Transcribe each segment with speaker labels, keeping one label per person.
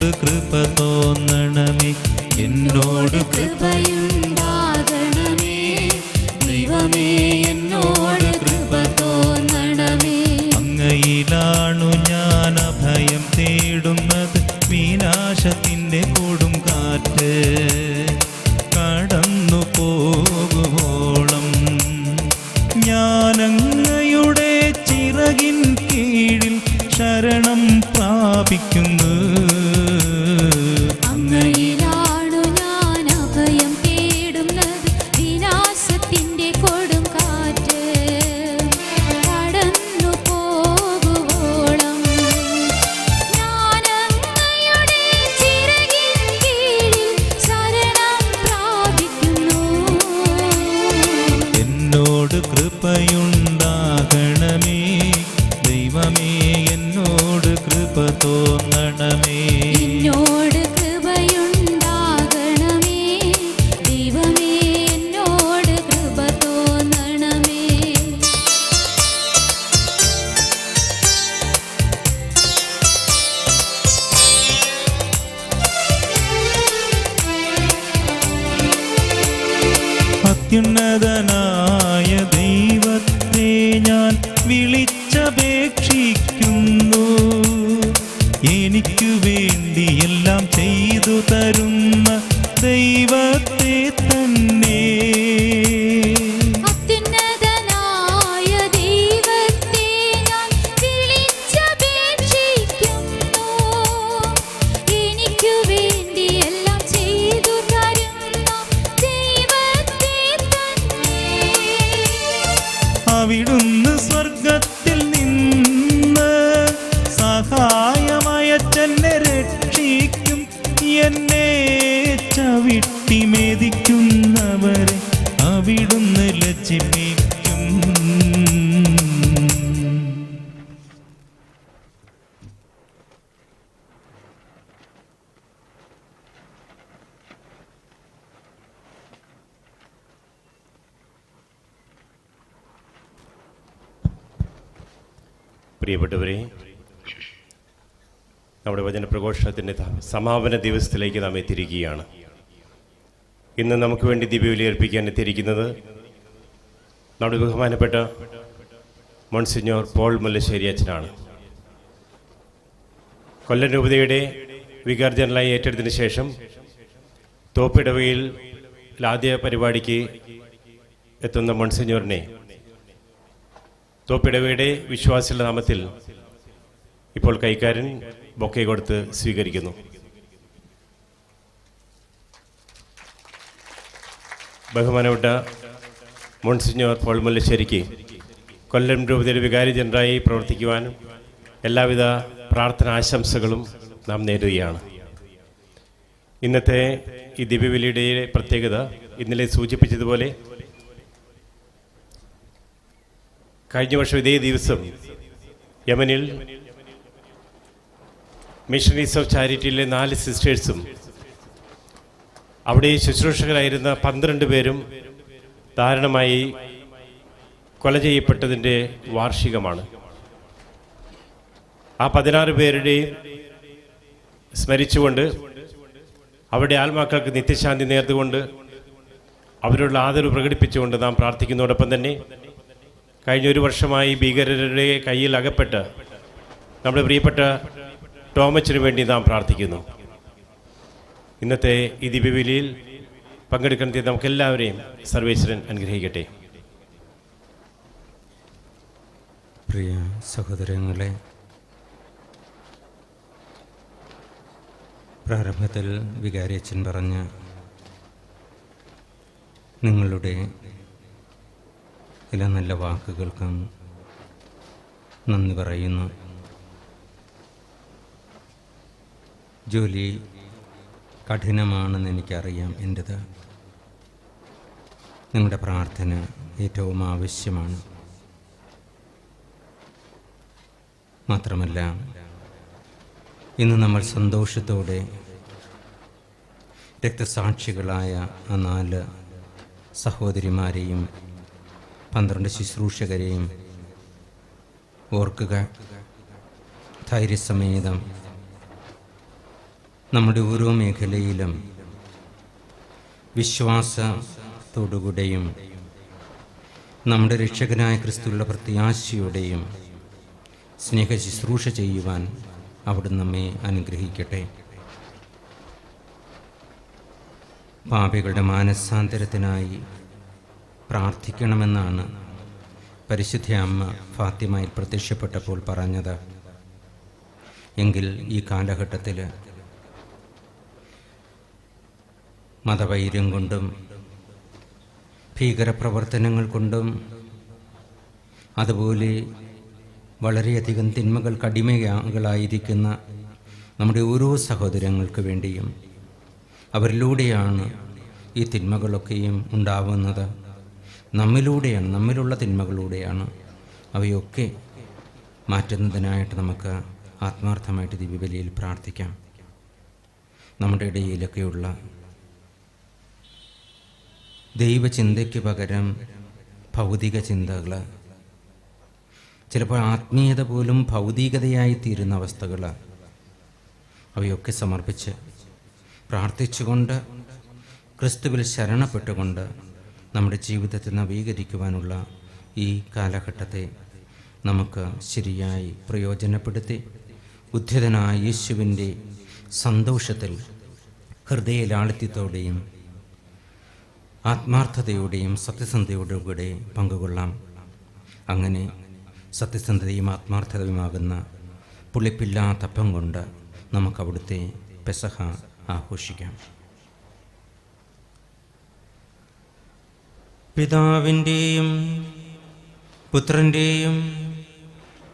Speaker 1: കൃപ തോന്നണമേ, എന്നോട്
Speaker 2: കൃപയുണ്ടാകണമേ. ദൈവമേ എന്നോട് കൃപ തോന്നണമേ.
Speaker 1: അങ്ങയിലാണു ഞാൻ അഭയം തേടുന്നത്. വിനാശത്തിൻ്റെ കൊടും കാറ്റ് കടന്നു പോകുവോളം ഞാനങ്ങയുടെ ചിറകിൻ കീഴിൽ ശരണം പ്രാപിക്കുന്നു.
Speaker 2: അങ്ങയിലാണു ഞാൻ അഭയം തേടുന്നത്. വിനാശത്തിന്റെ കൊടും കാറ്റ് കടന്നു പോകുവോളം ഞാനങ്ങയുടെ ചിറകിൻ കീഴിൽ ശരണം പ്രാപിക്കുന്നു.
Speaker 1: എന്നോട് കൃപയുണ്ടാകണമേ, ദൈവമേ എന്നോട് കൃപ തോന്നണമേ.
Speaker 2: എന്നോട് കൃപയുണ്ടാകണമേ. ദൈവമേ എന്നോട് കൃപ തോന്നണമേ.
Speaker 1: അത്യുന്നതനായ ദൈവത്തെ ഞാൻ വിളിച്ചപേക്ഷിക്കുന്നു. എനിക്കു വേണ്ടി എല്ലാം ചെയ്തു തരുന്ന ദൈവത്തെ തന്നെ.
Speaker 2: അത്യുന്നതനായ ദൈവത്തെ ഞാൻ വിളിച്ചപേക്ഷിക്കുന്നു. എനിക്കു വേണ്ടി എല്ലാം ചെയ്തു തരുന്ന ദൈവത്തെ തന്നെ.
Speaker 1: അവിടുന്ന് സ്വർഗത്തിൽ നിന്ന് സഹായമയച്ചെന്നെ രക്ഷിക്കും. എന്നെ ചവിട്ടി മെതിക്കുന്നവരെ അവിടുന്ന് ലജ്ജിപ്പിക്കും.
Speaker 3: പ്രിയപ്പെട്ടവരെ, നമ്മുടെ വചനപ്രഘോഷണത്തിൻ്റെ സമാപന ദിവസത്തിലേക്ക് നാം എത്തിയിരിക്കുകയാണ്. ഇന്ന് നമുക്ക് വേണ്ടി ദിവ്യബലി അർപ്പിക്കാൻ എത്തിയിരിക്കുന്നത് നമ്മുടെ ബഹുമാനപ്പെട്ട മോൺസിഞ്ഞോർ പോൾ മുല്ലശ്ശേരി അച്ഛനാണ്. കൊല്ലം രൂപതയുടെ വികാർ ജനറലായി ഏറ്റെടുത്തതിന് ശേഷം തോപ്പിടവയിൽ ആദ്യ പരിപാടിക്ക് എത്തുന്ന മോൺസിഞ്ഞോറിനെ തോപ്പിടവയുടെ വിശ്വാസികളുടെ നാമത്തിൽ ഇപ്പോൾ കൈക്കാരൻ ബൊക്കെ കൊടുത്ത് സ്വീകരിക്കുന്നു. ബഹുമാനപ്പെട്ട മോൺസിഞ്ഞോർ പോൾ മുല്ലശ്ശേരിക്ക് കൊല്ലം രൂപതയുടെ വികാരി ജനറലായി പ്രവർത്തിക്കുവാനും എല്ലാവിധ പ്രാർത്ഥന ആശംസകളും നാം നേടുകയാണ്. ഇന്നത്തെ ഈ ദിവ്യബലിയുടെ പ്രത്യേകത ഇന്നലെ സൂചിപ്പിച്ചതുപോലെ കഴിഞ്ഞ വർഷം ഇതേ ദിവസം യമനിൽ മിഷണറീസ് ഓഫ് ചാരിറ്റിയിലെ 4 സിസ്റ്റേഴ്സും അവിടെ ശുശ്രൂഷകരായിരുന്ന 12 പേരും ദാരുണമായി കൊല ചെയ്യപ്പെട്ടതിൻ്റെ വാർഷികമാണ്. ആ 16 പേരുടെയും സ്മരിച്ചുകൊണ്ട് അവരുടെ ആത്മാക്കൾക്ക് നിത്യശാന്തി നേർന്നുകൊണ്ട് അവരുടെ ആദരവ് പ്രകടിപ്പിച്ചുകൊണ്ട് നാം പ്രാർത്ഥിക്കുന്നതോടൊപ്പം തന്നെ കഴിഞ്ഞ 1 വർഷമായി ഭീകരരുടെ കയ്യിൽ അകപ്പെട്ട് നമ്മുടെ പ്രിയപ്പെട്ട ടോമച്ചിന് വേണ്ടി നാം പ്രാർത്ഥിക്കുന്നു. ഇന്നത്തെ ഈ ദിവ്യബലിയിൽ പങ്കെടുക്കുന്ന നമുക്കെല്ലാവരെയും സർവേശ്വരൻ അനുഗ്രഹിക്കട്ടെ.
Speaker 4: പ്രിയ സഹോദരങ്ങളെ, പ്രാരംഭത്തിൽ വികാരിയച്ഛൻ പറഞ്ഞ നിങ്ങളുടെ ചില നല്ല വാക്കുകൾക്കും നന്ദി പറയുന്നു. ജോലി കഠിനമാണെന്ന് എനിക്കറിയാം. എൻ്റേത് നിങ്ങളുടെ പ്രാർത്ഥന ഏറ്റവും ആവശ്യമാണ്. മാത്രമല്ല, ഇന്ന് നമ്മൾ സന്തോഷത്തോടെ രക്തസാക്ഷികളായ ആ 4 സഹോദരിമാരെയും 12 ശുശ്രൂഷകരെയും ഓർക്കുക. ധൈര്യസമേതം നമ്മുടെ ഓരോ മേഖലയിലും വിശ്വാസത്തോടുകൂടെയും നമ്മുടെ രക്ഷകനായ ക്രിസ്തുവിലുള്ള പ്രത്യാശയോടെയും സ്നേഹ ശുശ്രൂഷ ചെയ്യുവാൻ അവിടുന്ന് നമ്മെ അനുഗ്രഹിക്കട്ടെ. പാപികളുടെ മാനസാന്തരത്തിനായി പ്രാർത്ഥിക്കണമെന്നാണ് പരിശുദ്ധ അമ്മ ഫാത്തിമയിൽ പ്രത്യക്ഷപ്പെട്ടപ്പോൾ പറഞ്ഞത്. എങ്കിൽ ഈ കാലഘട്ടത്തിൽ മതവൈര്യം കൊണ്ടും ഭീകരപ്രവർത്തനങ്ങൾ കൊണ്ടും അതുപോലെ വളരെയധികം തിന്മകൾക്ക് അടിമകളായിരിക്കുന്ന നമ്മുടെ ഓരോ സഹോദരങ്ങൾക്ക് വേണ്ടിയും അവരിലൂടെയാണ് ഈ തിന്മകളൊക്കെയും ഉണ്ടാവുന്നത്. നമ്മിലൂടെയാണ്, നമ്മിലുള്ള തിന്മകളിലൂടെയാണ്. അവയൊക്കെ മാറ്റുന്നതിനായിട്ട് നമുക്ക് ആത്മാർത്ഥമായിട്ട് ദിവ്യബലിയിൽ പ്രാർത്ഥിക്കാം. നമ്മുടെ ഇടയിലൊക്കെയുള്ള ദൈവചിന്തയ്ക്ക് പകരം ഭൗതിക ചിന്തകൾ, ചിലപ്പോൾ ആത്മീയത പോലും ഭൗതികതയായി തീരുന്ന അവസ്ഥകൾ, അവയൊക്കെ സമർപ്പിച്ച് പ്രാർത്ഥിച്ചുകൊണ്ട് ക്രിസ്തുവിൽ ശരണപ്പെട്ടുകൊണ്ട് നമ്മുടെ ജീവിതത്തെ നവീകരിക്കുവാനുള്ള ഈ കാലഘട്ടത്തെ നമുക്ക് ശരിയായി പ്രയോജനപ്പെടുത്തി ഉദ്ധിതനായ യേശുവിൻ്റെ സന്തോഷത്തിൽ ഹൃദയലാളിത്യത്തോടെയും ആത്മാർത്ഥതയോടെയും സത്യസന്ധതയോടും കൂടെ പങ്കുകൊള്ളാം. അങ്ങനെ സത്യസന്ധതയും ആത്മാർത്ഥതയുമാകുന്ന പുളിപ്പില്ലാത്തപ്പം കൊണ്ട് നമുക്ക് അവിടുത്തെ പെസഹ ആഘോഷിക്കാം. പിതാവിൻ്റെയും പുത്രൻ്റെയും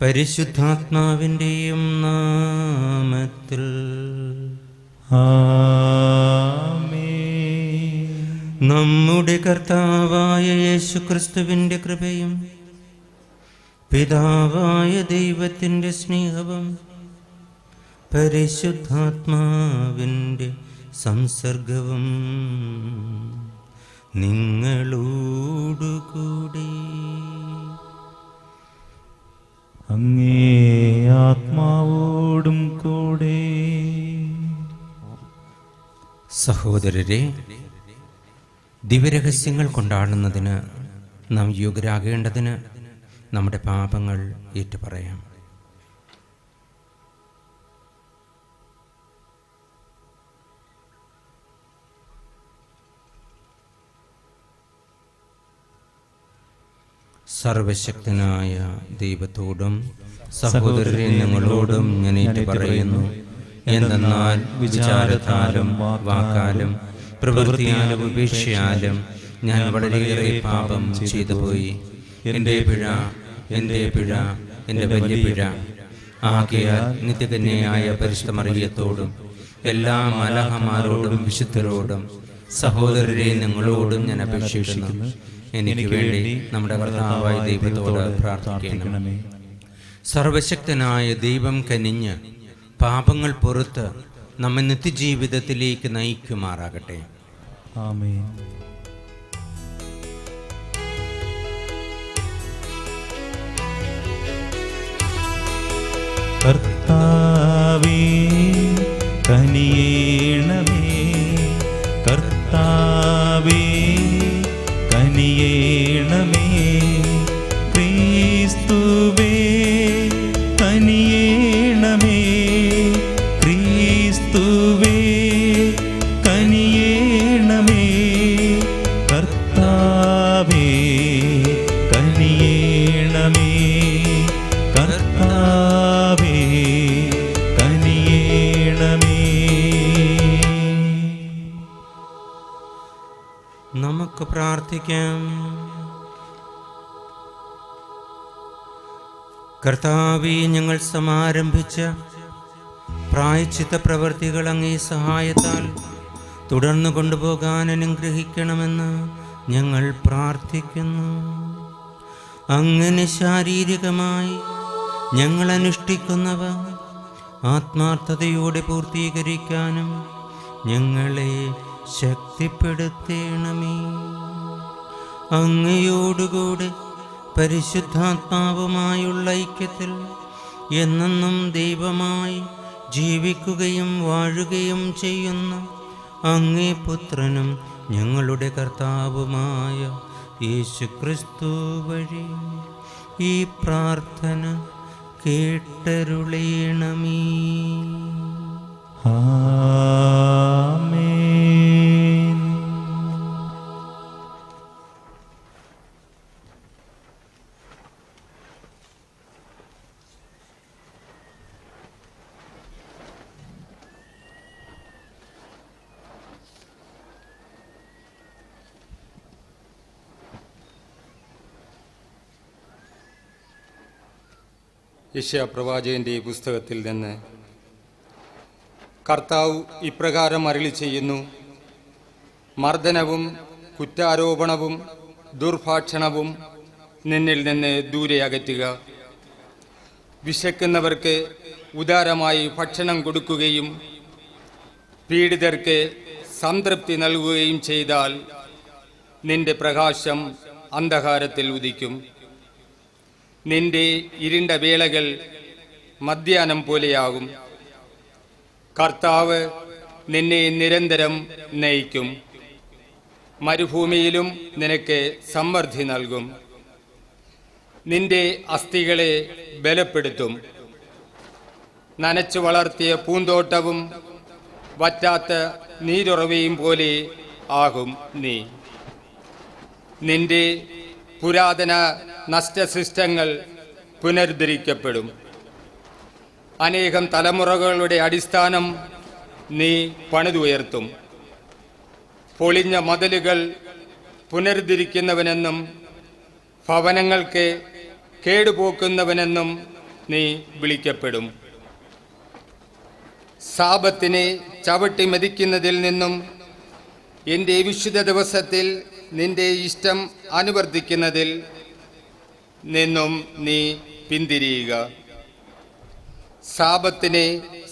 Speaker 4: പരിശുദ്ധാത്മാവിൻ്റെയും നാമത്തിൽ നമ്മുടെ കർത്താവായ യേശുക്രിസ്തുവിൻ്റെ കൃപയും പിതാവായ ദൈവത്തിൻ്റെ സ്നേഹവും പരിശുദ്ധാത്മാവിൻ്റെ സംസർഗവും നിങ്ങളോടുകൂടി.
Speaker 1: അങ്ങേ ആത്മാവോടും കൂടെ.
Speaker 4: സഹോദരരെ, ദിവ്യരഹസ്യങ്ങൾ കൊണ്ടാടുന്നതിന് നാം യോഗ്യരാകേണ്ടതിന് നമ്മുടെ പാപങ്ങൾ ഏറ്റുപറയാം. സർവശക്തനായ ദൈവത്തോടും സഹോദരരെ നിങ്ങളോടും ഞാൻ ഏറ്റുപറയുന്നു. എന്തെന്നാൽ വിചാരത്താലും വാക്കാലും പ്രവൃത്തിയാലും ഉപേക്ഷയാലും ഞാൻ വളരെയേറെ പാപം ചെയ്തുപോയി. എൻ്റെ പിഴ, എൻ്റെ പിഴ, എൻ്റെ വലിയ പിഴ. ആകയാൽ നിത്യകന്യയായ പരിശുദ്ധ മറിയത്തോടും എല്ലാ മലാഹമാരോടും വിശുദ്ധരോടും സഹോദരരെ നിങ്ങളോടും ഞാൻ അപേക്ഷിക്കുന്നു, എനിക്ക് വേണ്ടി നമ്മുടെ കർത്താവായ ദൈവത്തോട് പ്രാർത്ഥിക്കണമേ. സർവശക്തനായ ദൈവം കനിഞ്ഞ് പാപങ്ങൾ പുറത്ത് നമ്മെ നിത്യജീവിതത്തിലേക്ക് നയിക്കുമാറാകട്ടെ.
Speaker 1: ആമേൻ. കർത്താവേ കനിയേണമേ, കർത്താവേ കനിയേണമേ, ക്രിസ്തുവേ കനിയേണമേ, ക്രിസ്തുവേ കനിയേണമേ, കർത്താവേ കനിയേണമേ, കർത്താവേ കനിയേണമേ.
Speaker 4: നമുക്ക് പ്രാർത്ഥിക്കാം. കർത്താവേ, ഞങ്ങൾ സമാരംഭിച്ച പ്രായശ്ചിത്ത പ്രവൃത്തികൾ അങ്ങേ സഹായത്താൽ തുടർന്നു കൊണ്ടുപോകാൻ അനുഗ്രഹിക്കണമെന്ന് ഞങ്ങൾ പ്രാർത്ഥിക്കുന്നു. അങ്ങനെ ശാരീരികമായി ഞങ്ങൾ അനുഷ്ഠിക്കുന്നവ ആത്മാർത്ഥതയോടെ പൂർത്തീകരിക്കാനും ഞങ്ങളെ ശക്തിപ്പെടുത്തണമേ. അങ്ങയോടുകൂടെ പരിശുദ്ധാത്മാവുമായുള്ള ഐക്യത്തിൽ എന്നെന്നും ദൈവമായി ജീവിക്കുകയും വാഴുകയും ചെയ്യുന്ന അങ്ങേ പുത്രനും ഞങ്ങളുടെ കർത്താവുമായ യേശുക്രിസ്തു വഴി ഈ പ്രാർത്ഥന കേട്ടരുളേണമേ.
Speaker 1: ആമേൻ.
Speaker 5: യെശയ്യാപ്രവാചകന്റെ പുസ്തകത്തിൽ നിന്ന് കർത്താവ് ഇപ്രകാരം അരുളി ചെയ്യുന്നു: മർദ്ദനവും കുറ്റാരോപണവും ദുർഭാഷണവും നിന്നിൽ നിന്ന് ദൂരെ അകറ്റുക. വിശക്കുന്നവർക്ക് ഉദാരമായി ഭക്ഷണം കൊടുക്കുകയും പീഡിതർക്ക് സംതൃപ്തി നൽകുകയും ചെയ്താൽ നിന്റെ പ്രകാശം അന്ധകാരത്തിൽ ഉദിക്കും. നിന്റെ ഇരുണ്ട വേളകൾ മധ്യാഹ്നം പോലെയാകും. കർത്താവ് നിന്നെ നിരന്തരം നയിക്കും. മരുഭൂമിയിലും നിനക്ക് സമൃദ്ധി നൽകും. നിന്റെ അസ്ഥികളെ ബലപ്പെടുത്തും. നനച്ചു വളർത്തിയ പൂന്തോട്ടവും വറ്റാത്ത നീരുറവയും പോലെ ആകും നീ. നിന്റെ പുരാതന നഷ്ടശിഷ്ടങ്ങൾ പുനരുദ്ധരിക്കപ്പെടും. അനേകം തലമുറകളുടെ അടിസ്ഥാനം നീ പണിതുയർത്തും. പൊളിഞ്ഞ മതിലുകൾ പുനരുദ്ധരിക്കുന്നവനെന്നും ഭവനങ്ങൾക്ക് കേടുപോക്കുന്നവനെന്നും നീ വിളിക്കപ്പെടും. സാപത്തിനെ ചവിട്ടി മെതിക്കുന്നതിൽ നിന്നും എൻ്റെ വിശുദ്ധ ദിവസത്തിൽ നിന്റെ ഇഷ്ടം അനുവർത്തിക്കുന്നതിൽ നിന്നും നീ പിന്തിരിയുക. സാപത്തിനെ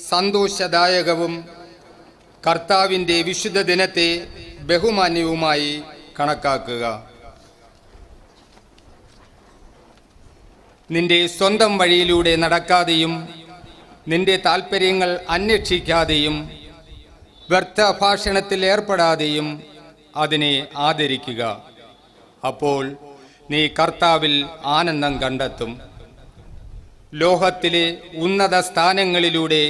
Speaker 5: സന്തോഷദായകവും കർത്താവിൻ്റെ വിശുദ്ധ ദിനത്തെ ബഹുമാന്യവുമായി കണക്കാക്കുക. നിന്റെ സ്വന്തം വഴിയിലൂടെ നടക്കാതെയും നിന്റെ താൽപ്പര്യങ്ങൾ അന്വേഷിക്കാതെയും വ്യർത്ഥ ഭാഷണത്തിൽ ഏർപ്പെടാതെയും അതിനെ ആദരിക്കുക. അപ്പോൾ നീ കർത്താവിൽ ആനന്ദം കണ്ടെത്തും. ലോകത്തിലെ ഉന്നത സ്ഥാനങ്ങളിലൂടെ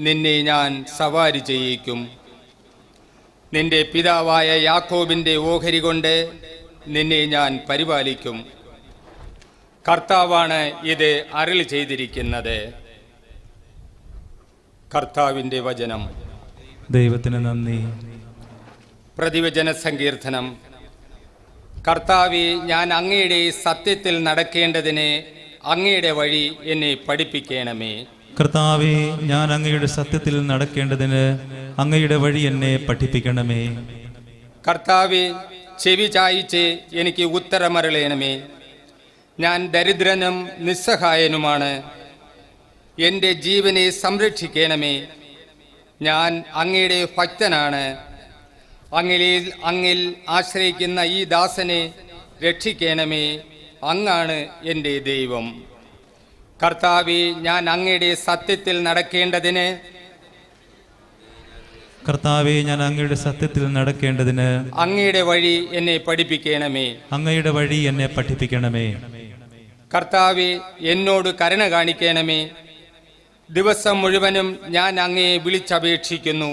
Speaker 5: നിന്നെ ഞാൻ സവാരി ചെയ്യിക്കും. നിന്റെ പിതാവായ യാക്കോബിൻ്റെ ഓഹരി കൊണ്ട് നിന്നെ ഞാൻ പരിപാലിക്കും. കർത്താവാണ് ഇത് അരുളി ചെയ്തിരിക്കുന്നത്. കർത്താവിൻ്റെ വചനം.
Speaker 1: ദൈവത്തിന് നന്ദി.
Speaker 5: പ്രതിവചന സങ്കീർത്തനം. കർത്താവേ, ഞാൻ അങ്ങയുടെ സത്യത്തിൽ നടക്കേണ്ടതിന് അങ്ങയുടെ വഴി എന്നെ പഠിപ്പിക്കണമേ.
Speaker 1: കർത്താവേ, ഞാൻ അങ്ങയുടെ സത്യത്തിൽ നടക്കേണ്ടതിന് അങ്ങയുടെ വഴി എന്നെ പഠിപ്പിക്കണമേ.
Speaker 5: കർത്താവേ, ചെവി ചായിച്ച് എനിക്ക് ഉത്തരമരുളേണമേ. ഞാൻ ദരിദ്രനും നിസ്സഹായനുമാണ്. എൻ്റെ ജീവനെ സംരക്ഷിക്കണമേ. ഞാൻ അങ്ങയുടെ ഭക്തനാണ്. അങ്ങിൽ ആശ്രയിക്കുന്ന ഈ ദാസനെ രക്ഷിക്കണമേ. അങ്ങാണ് എൻ്റെ ദൈവം. കർത്താവേ, ഞാൻ അങ്ങയുടെ സത്യത്തിൽ നടക്കേണ്ടതിന്
Speaker 1: കർത്താവേ, ഞാൻ അങ്ങയുടെ സത്യത്തിൽ നടക്കേണ്ടതിന്
Speaker 5: അങ്ങയുടെ വഴി എന്നെ പഠിപ്പിക്കണമേ.
Speaker 1: അങ്ങയുടെ വഴി എന്നെ പഠിപ്പിക്കണമേ.
Speaker 5: കർത്താവേ, എന്നോട് കരുണ കാണിക്കണമേ. ദിവസം മുഴുവനും ഞാൻ അങ്ങയെ വിളിച്ചപേക്ഷിക്കുന്നു.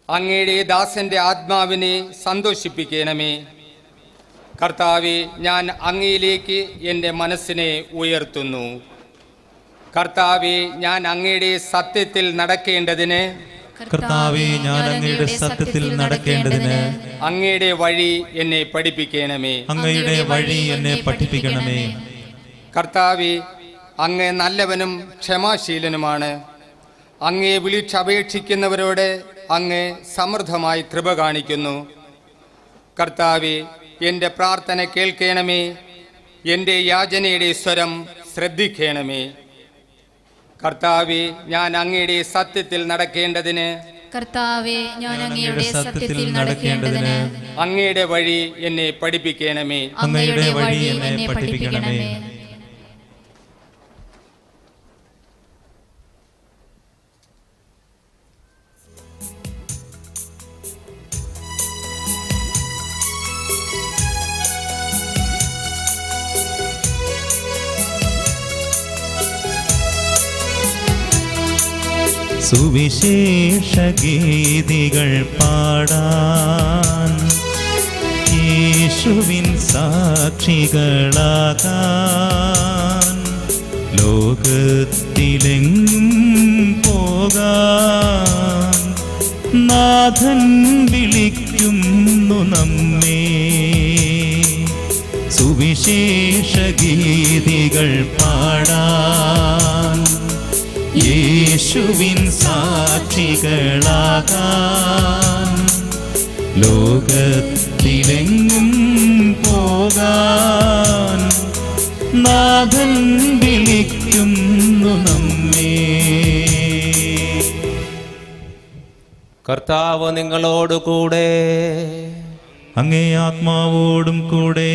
Speaker 5: അങ്ങയുടെ ദാസന്റെ ആത്മാവിനെ സന്തോഷിപ്പിക്കണമേ. കർത്താവേ, ഞാൻ അങ്ങയിലേക്ക് എൻ്റെ മനസ്സിനെ ഉയർത്തുന്നു. കർത്താവേ, ഞാൻ അങ്ങയുടെ സത്യത്തിൽ നടക്കേണ്ടതിന്
Speaker 1: കർത്താവേ, ഞാൻ അങ്ങയുടെ സത്യത്തിൽ നടക്കേണ്ടതിന്
Speaker 5: അങ്ങയുടെ വഴി എന്നെ പഠിപ്പിക്കണമേ.
Speaker 1: അങ്ങയുടെ വഴി എന്നെ പഠിപ്പിക്കണമേ.
Speaker 5: കർത്താവേ, അങ്ങ് നല്ലവനും ക്ഷമാശീലനുമാണ്. അങ്ങയെ വിളിച്ചപേക്ഷിക്കുന്നവരോട് അങ്ങ് സമൃദ്ധമായി കൃപ കാണിക്കുന്നു. കർത്താവേ, എൻ്റെ പ്രാർത്ഥന കേൾക്കണമേ. എൻ്റെ യാചനയുടെ സ്വരം ശ്രദ്ധിക്കണമേ. കർത്താവേ, ഞാൻ അങ്ങയുടെ സത്യത്തിൽ നടക്കേണ്ടതിന്
Speaker 2: കർത്താവേ, ഞാൻ അങ്ങയുടെ സത്യത്തിൽ നടക്കേണ്ടതിന്
Speaker 5: അങ്ങയുടെ വഴി എന്നെ പഠിപ്പിക്കണമേ.
Speaker 2: അങ്ങയുടെ വഴി എന്നെ പഠിപ്പിക്കണമേ.
Speaker 1: സുവിശേഷ ഗീതികൾ പാടാൻ യേശുവിൻ സാക്ഷികളാകാൻ ലോകത്തിലെങ്ങും പോകാൻ നാഥൻ വിളിക്കുന്നു നമ്മെ. സുവിശേഷ ഗീതികൾ പാടാൻ യേശുവിൻ സാക്ഷികളാകാൻ ലോകത്തിലെങ്ങും പോകാൻ നാഥൻ വിളിക്കുന്നു നമ്മെ.
Speaker 4: കർത്താവ് നിങ്ങളോടുകൂടെ.
Speaker 1: അങ്ങേ ആത്മാവോടും കൂടെ.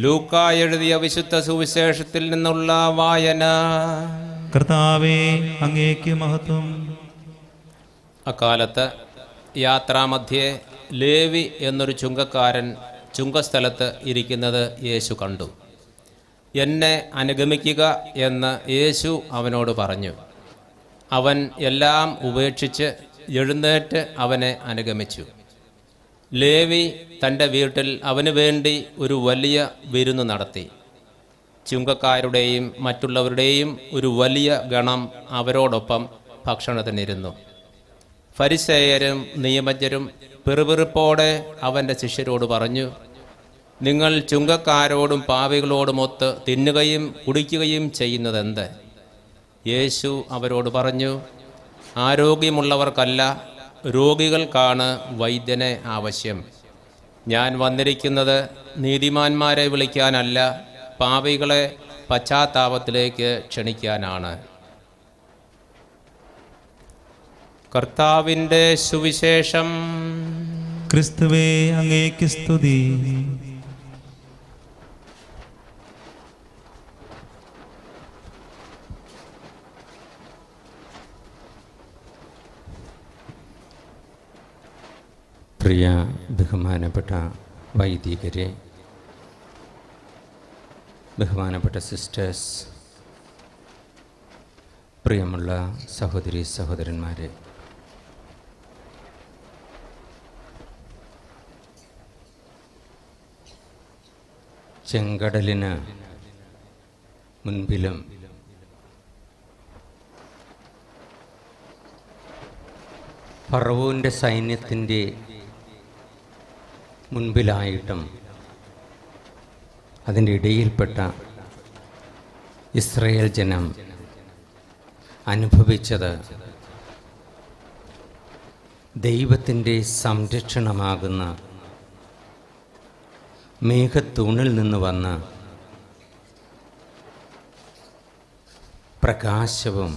Speaker 4: ലൂക്കാ എഴുതിയ വിശുദ്ധ സുവിശേഷത്തിൽ നിന്നുള്ള വായന.
Speaker 1: കർത്താവേ, അങ്ങേക്ക് മഹത്വം.
Speaker 4: അക്കാലത്ത് യാത്രാമധ്യേ ലേവി എന്നൊരു ചുങ്കക്കാരൻ ചുങ്കസ്ഥലത്ത് ഇരിക്കുന്നത് യേശു കണ്ടു. എന്നെ അനുഗമിക്കുക എന്ന് യേശു അവനോട് പറഞ്ഞു. അവൻ എല്ലാം ഉപേക്ഷിച്ച് എഴുന്നേറ്റ് അവനെ അനുഗമിച്ചു. ലേവി തൻ്റെ വീട്ടിൽ അവന് വേണ്ടി ഒരു വലിയ വിരുന്ന് നടത്തി. ചുങ്കക്കാരുടെയും മറ്റുള്ളവരുടെയും ഒരു വലിയ ഗണം അവരോടൊപ്പം ഭക്ഷണത്തിനിരുന്നു. ഫരിസേയരും നിയമജ്ഞരും പിറുപിറുപ്പോടെ അവൻ്റെ ശിഷ്യരോട് പറഞ്ഞു, നിങ്ങൾ ചുങ്കക്കാരോടും പാപികളോടുമൊത്ത് തിന്നുകയും കുടിക്കുകയും ചെയ്യുന്നതെന്ത്? യേശു അവരോട് പറഞ്ഞു, ആരോഗ്യമുള്ളവർക്കല്ല രോഗികൾക്കാണ് വൈദ്യനെ ആവശ്യം. ഞാൻ വന്നിരിക്കുന്നത് നീതിമാന്മാരെ വിളിക്കാനല്ല, പാപികളെ പശ്ചാത്താപത്തിലേക്ക് ക്ഷണിക്കാനാണ്. കർത്താവിൻ്റെ സുവിശേഷം.
Speaker 1: ക്രിസ്തുവേ, അങ്ങേക്ക് സ്തുതി.
Speaker 4: പ്രിയ ബഹുമാനപ്പെട്ട വൈദികരെ, ബഹുമാനപ്പെട്ട സിസ്റ്റേഴ്സ്, പ്രിയമുള്ള സഹോദരി സഹോദരന്മാരെ, ചെങ്കടലിന് മുൻപിലും ഫറവോൻ്റെ സൈന്യത്തിൻ്റെ മുൻപിലായിട്ടും അതിൻ്റെ ഇടയിൽപ്പെട്ട ഇസ്രായേൽ ജനം അനുഭവിച്ചത് ദൈവത്തിൻ്റെ സംരക്ഷണമാകുന്ന മേഘത്തൂണിൽ നിന്ന് വന്ന പ്രകാശവും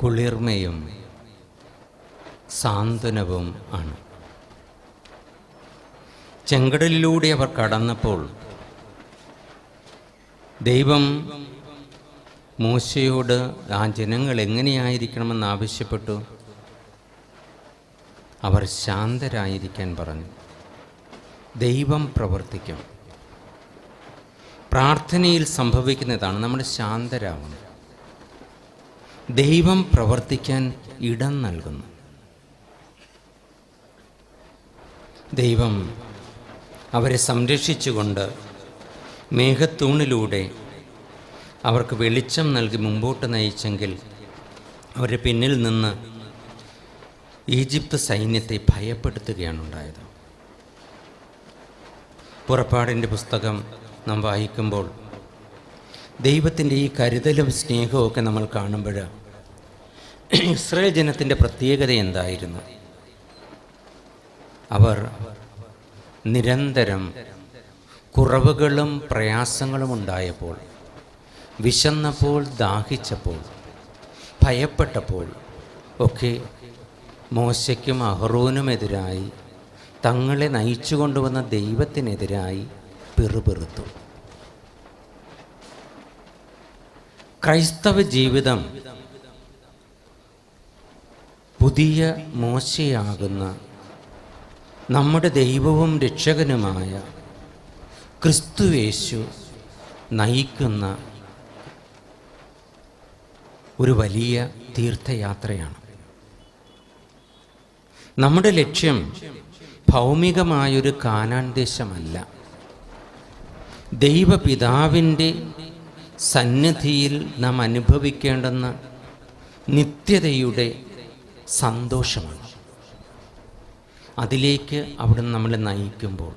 Speaker 4: കുളിർമയും സാന്ത്വനവും ആണ്. ചെങ്കടലിലൂടെ അവർ കടന്നപ്പോൾ ദൈവം മോശയോട് ആ ജനങ്ങൾ എങ്ങനെയായിരിക്കണമെന്ന് ആവശ്യപ്പെട്ടു. അവർ ശാന്തരായിരിക്കാൻ പറഞ്ഞു. ദൈവം പ്രവർത്തിക്കും. പ്രാർത്ഥനയിൽ സംഭവിക്കുന്നതാണ് നമ്മൾ ശാന്തരാവണം. ദൈവം പ്രവർത്തിക്കാൻ ഇടം നൽകുന്നു. ദൈവം അവരെ സംരക്ഷിച്ചുകൊണ്ട് മേഘത്തൂണിലൂടെ അവർക്ക് വെളിച്ചം നൽകി മുമ്പോട്ട് നയിച്ചെങ്കിൽ അവരുടെ പിന്നിൽ നിന്ന് ഈജിപ്ത് സൈന്യത്തെ ഭയപ്പെടുത്തുകയാണ് ഉണ്ടായത്. പുറപ്പാടിൻ്റെ പുസ്തകം നാം വായിക്കുമ്പോൾ ദൈവത്തിൻ്റെ ഈ കരുതലും സ്നേഹവും നമ്മൾ കാണുമ്പോൾ ഇസ്രായേൽ ജനത്തിൻ്റെ പ്രത്യേകത എന്തായിരുന്നു? അവർ നിരന്തരം കുറവുകളും പ്രയാസങ്ങളും ഉണ്ടായപ്പോൾ, വിശന്നപ്പോൾ, ദാഹിച്ചപ്പോൾ, ഭയപ്പെട്ടപ്പോൾ ഒക്കെ മോശയ്ക്കും അഹ്റോനുമെതിരായി, തങ്ങളെ നയിച്ചു കൊണ്ടുവന്ന ദൈവത്തിനെതിരായി പിറുപിറുത്തു. ക്രൈസ്തവ ജീവിതം പുതിയ മോശയാകുന്ന നമ്മുടെ ദൈവവും രക്ഷകനുമായ ക്രിസ്തുയേശു നയിക്കുന്ന ഒരു വലിയ തീർത്ഥയാത്രയാണ്. നമ്മുടെ ലക്ഷ്യം ഭൗമികമായൊരു കാനാൻ ദേശമല്ല, ദൈവപിതാവിൻ്റെ സന്നിധിയിൽ നാം അനുഭവിക്കേണ്ടുന്ന നിത്യതയുടെ സന്തോഷമാണ്. അതിലേക്ക് അവിടുന്ന് നമ്മളെ നയിക്കുമ്പോൾ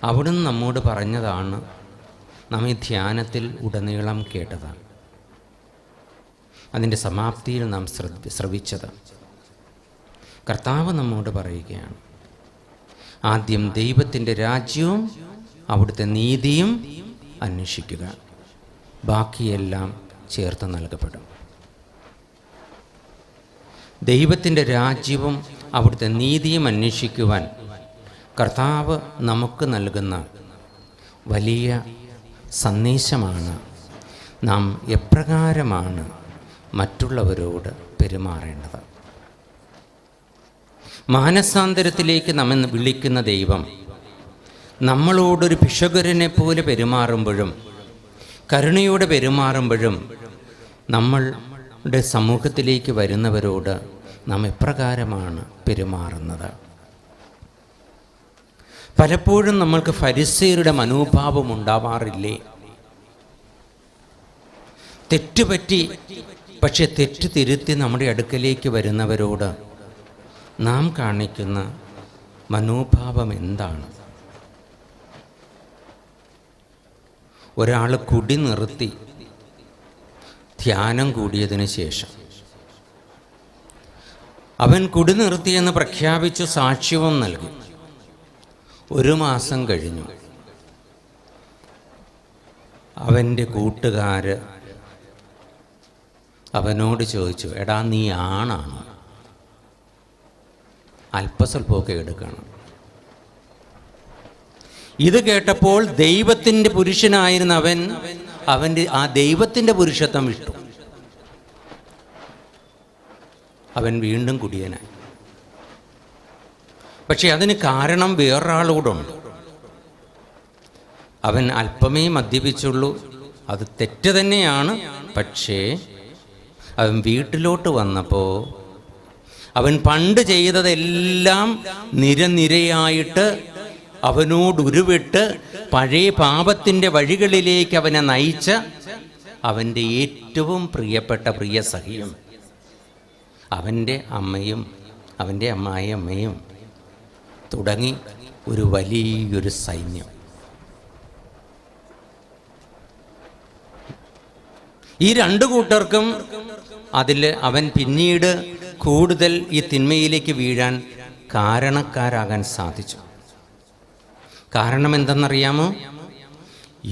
Speaker 4: അവിടുന്ന് നമ്മോട് പറഞ്ഞതാണ് നാം ഈ ധ്യാനത്തിൽ ഉടനീളം കേട്ടതാണ്, അതിൻ്റെ സമാപ്തിയിൽ നാം ശ്രവിച്ചത്. കർത്താവ് നമ്മോട് പറയുകയാണ്, ആദ്യം ദൈവത്തിൻ്റെ രാജ്യവും അവിടുത്തെ നീതിയും അന്വേഷിക്കുക, ബാക്കിയെല്ലാം ചേർത്ത് നൽകപ്പെടും. ദൈവത്തിൻ്റെ രാജ്യവും അവിടുത്തെ നീതിയും അന്വേഷിക്കുവാൻ കർത്താവ് നമുക്ക് നൽകുന്ന വലിയ സന്ദേശമാണ് നാം എപ്രകാരമാണ് മറ്റുള്ളവരോട് പെരുമാറേണ്ടത്. മാനസാന്തരത്തിലേക്ക് നമ്മെ വിളിക്കുന്ന ദൈവം നമ്മളോടൊരു പിശകുരനെ പോലെ പെരുമാറുമ്പോഴും കരുണയോടെ പെരുമാറുമ്പോഴും നമ്മളുടെ സമൂഹത്തിലേക്ക് വരുന്നവരോട് നാം എപ്രകാരമാണ് പെരുമാറുന്നത്? പലപ്പോഴും നമ്മൾക്ക് ഫരിസേയരുടെ മനോഭാവം ഉണ്ടാവാറില്ലേ? തെറ്റുപറ്റി പക്ഷെ തെറ്റ് തിരുത്തി നമ്മുടെ അടുക്കലേക്ക് വരുന്നവരോട് നാം കാണിക്കുന്ന മനോഭാവം എന്താണ്? ഒരാൾ കുടി നിർത്തി ധ്യാനം കൂടിയതിന് ശേഷം അവൻ കുടി നിർത്തിയെന്ന് പ്രഖ്യാപിച്ചു സാക്ഷ്യവും നൽകി. 1 മാസം കഴിഞ്ഞു. അവൻ്റെ കൂട്ടുകാർ അവനോട് ചോദിച്ചു, എടാ നീ ആണാണ്? അല്പസ്വല്പമൊക്കെ എടുക്കണം. ഇത് കേട്ടപ്പോൾ ദൈവത്തിൻ്റെ പുരുഷനായിരുന്ന അവൻ്റെ ആ ദൈവത്തിൻ്റെ പുരുഷത്വം വിട്ടു. അവൻ വീണ്ടും കുടിയനായി. പക്ഷെ അതിന് കാരണം വേറൊരാളോടുണ്ട്. അവൻ അല്പമേ മദ്യപിച്ചുള്ളൂ, അത് തെറ്റ് തന്നെയാണ്. പക്ഷേ അവൻ വീട്ടിലോട്ട് വന്നപ്പോൾ അവൻ പണ്ട് ചെയ്തതെല്ലാം നിരനിരയായിട്ട് അവനോടുരുവിട്ട് പഴയ പാപത്തിൻ്റെ വഴികളിലേക്ക് അവനെ നയിച്ച അവൻ്റെ ഏറ്റവും പ്രിയപ്പെട്ട പ്രിയ സഖിയും അവൻ്റെ അമ്മയും അവൻ്റെ അമ്മായിയമ്മയും തുടങ്ങി ഒരു വലിയൊരു സൈന്യം. ഈ 2 കൂട്ടർക്കും അതിൽ അവൻ പിന്നീട് കൂടുതൽ ഈ തിന്മയിലേക്ക് വീഴാൻ കാരണക്കാരാകാൻ സാധിച്ചു. കാരണം എന്തെന്നറിയാമോ?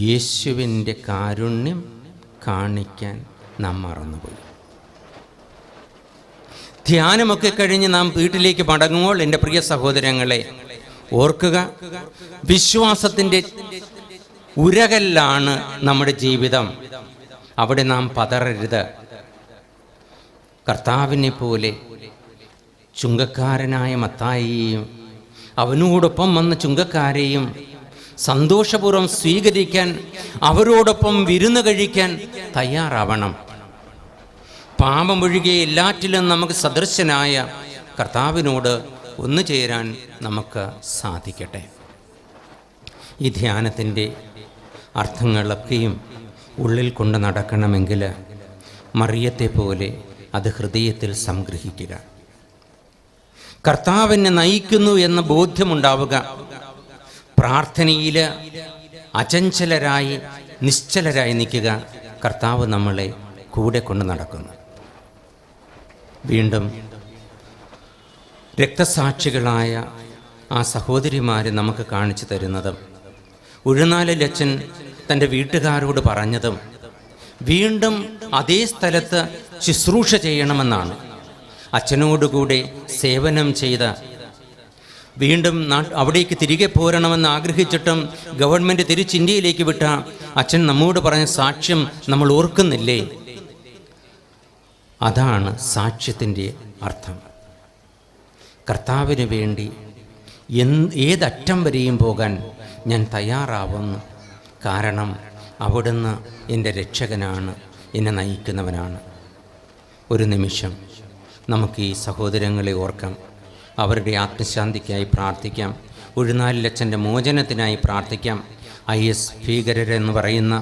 Speaker 4: യേശുവിൻ്റെ കാരുണ്യം കാണിക്കാൻ നാം മറന്നുപോയി. ധ്യാനമൊക്കെ കഴിഞ്ഞ് നാം വീട്ടിലേക്ക് മടങ്ങുമ്പോൾ എൻ്റെ പ്രിയ സഹോദരങ്ങളെ ഓർക്കുക, വിശ്വാസത്തിൻ്റെ ഉരകല്ലാണ് നമ്മുടെ ജീവിതം. അവിടെ നാം പതറരുത്. കർത്താവിനെ പോലെ ചുങ്കക്കാരനായ മത്തായിയെയും അവനോടൊപ്പം വന്ന ചുങ്കക്കാരെയും സന്തോഷപൂർവ്വം സ്വീകരിക്കാൻ, അവരോടൊപ്പം വിരുന്ന് കഴിക്കാൻ തയ്യാറാവണം. പാപമൊഴികെ എല്ലാറ്റിലും നമുക്ക് സദൃശനായ കർത്താവിനോട് ഒന്നുചേരാൻ നമുക്ക് സാധിക്കട്ടെ. ഈ ധ്യാനത്തിൻ്റെ അർത്ഥങ്ങളൊക്കെയും ഉള്ളിൽ കൊണ്ട് നടക്കണമെങ്കിൽ മറിയത്തെ പോലെ അത് ഹൃദയത്തിൽ സംഗ്രഹിക്കുക. കർത്താവിനെ നയിക്കുന്നു എന്ന ബോധ്യമുണ്ടാവുക. പ്രാർത്ഥനയിൽ അചഞ്ചലരായി നിശ്ചലരായി നിൽക്കുക. കർത്താവ് നമ്മളെ കൂടെ കൊണ്ട് നടക്കുന്നു. വീണ്ടും രക്തസാക്ഷികളായ ആ സഹോദരിമാർ നമുക്ക് കാണിച്ചു തരുന്നതും ഉഴുന്നാലച്ഛൻ തൻ്റെ വീട്ടുകാരോട് പറഞ്ഞതും വീണ്ടും അതേ സ്ഥലത്ത് ശുശ്രൂഷ ചെയ്യണമെന്നാണ്. അച്ഛനോടുകൂടെ സേവനം ചെയ്ത വീണ്ടും അവിടേക്ക് തിരികെ പോരണമെന്ന് ആഗ്രഹിച്ചിട്ടും ഗവൺമെൻറ് തിരിച്ച് ഇന്ത്യയിലേക്ക് വിട്ട അച്ഛൻ നമ്മോട് പറഞ്ഞ സാക്ഷ്യം നമ്മൾ ഓർക്കുന്നില്ലേ? അതാണ് സാക്ഷ്യത്തിൻ്റെ അർത്ഥം. കർത്താവിന് വേണ്ടി ഏതറ്റം വരെയും പോകാൻ ഞാൻ തയ്യാറാവുന്നു. കാരണം അവിടുന്ന് എൻ്റെ രക്ഷകനാണ്, എന്നെ നയിക്കുന്നവനാണ്. ഒരു നിമിഷം നമുക്ക് ഈ സഹോദരങ്ങളെ ഓർക്കാം, അവരുടെ ആത്മശാന്തിക്കായി പ്രാർത്ഥിക്കാം, ഉഴുന്നാലിലച്ഛൻ്റെ മോചനത്തിനായി പ്രാർത്ഥിക്കാം. IS ഭീകരരെന്ന് പറയുന്ന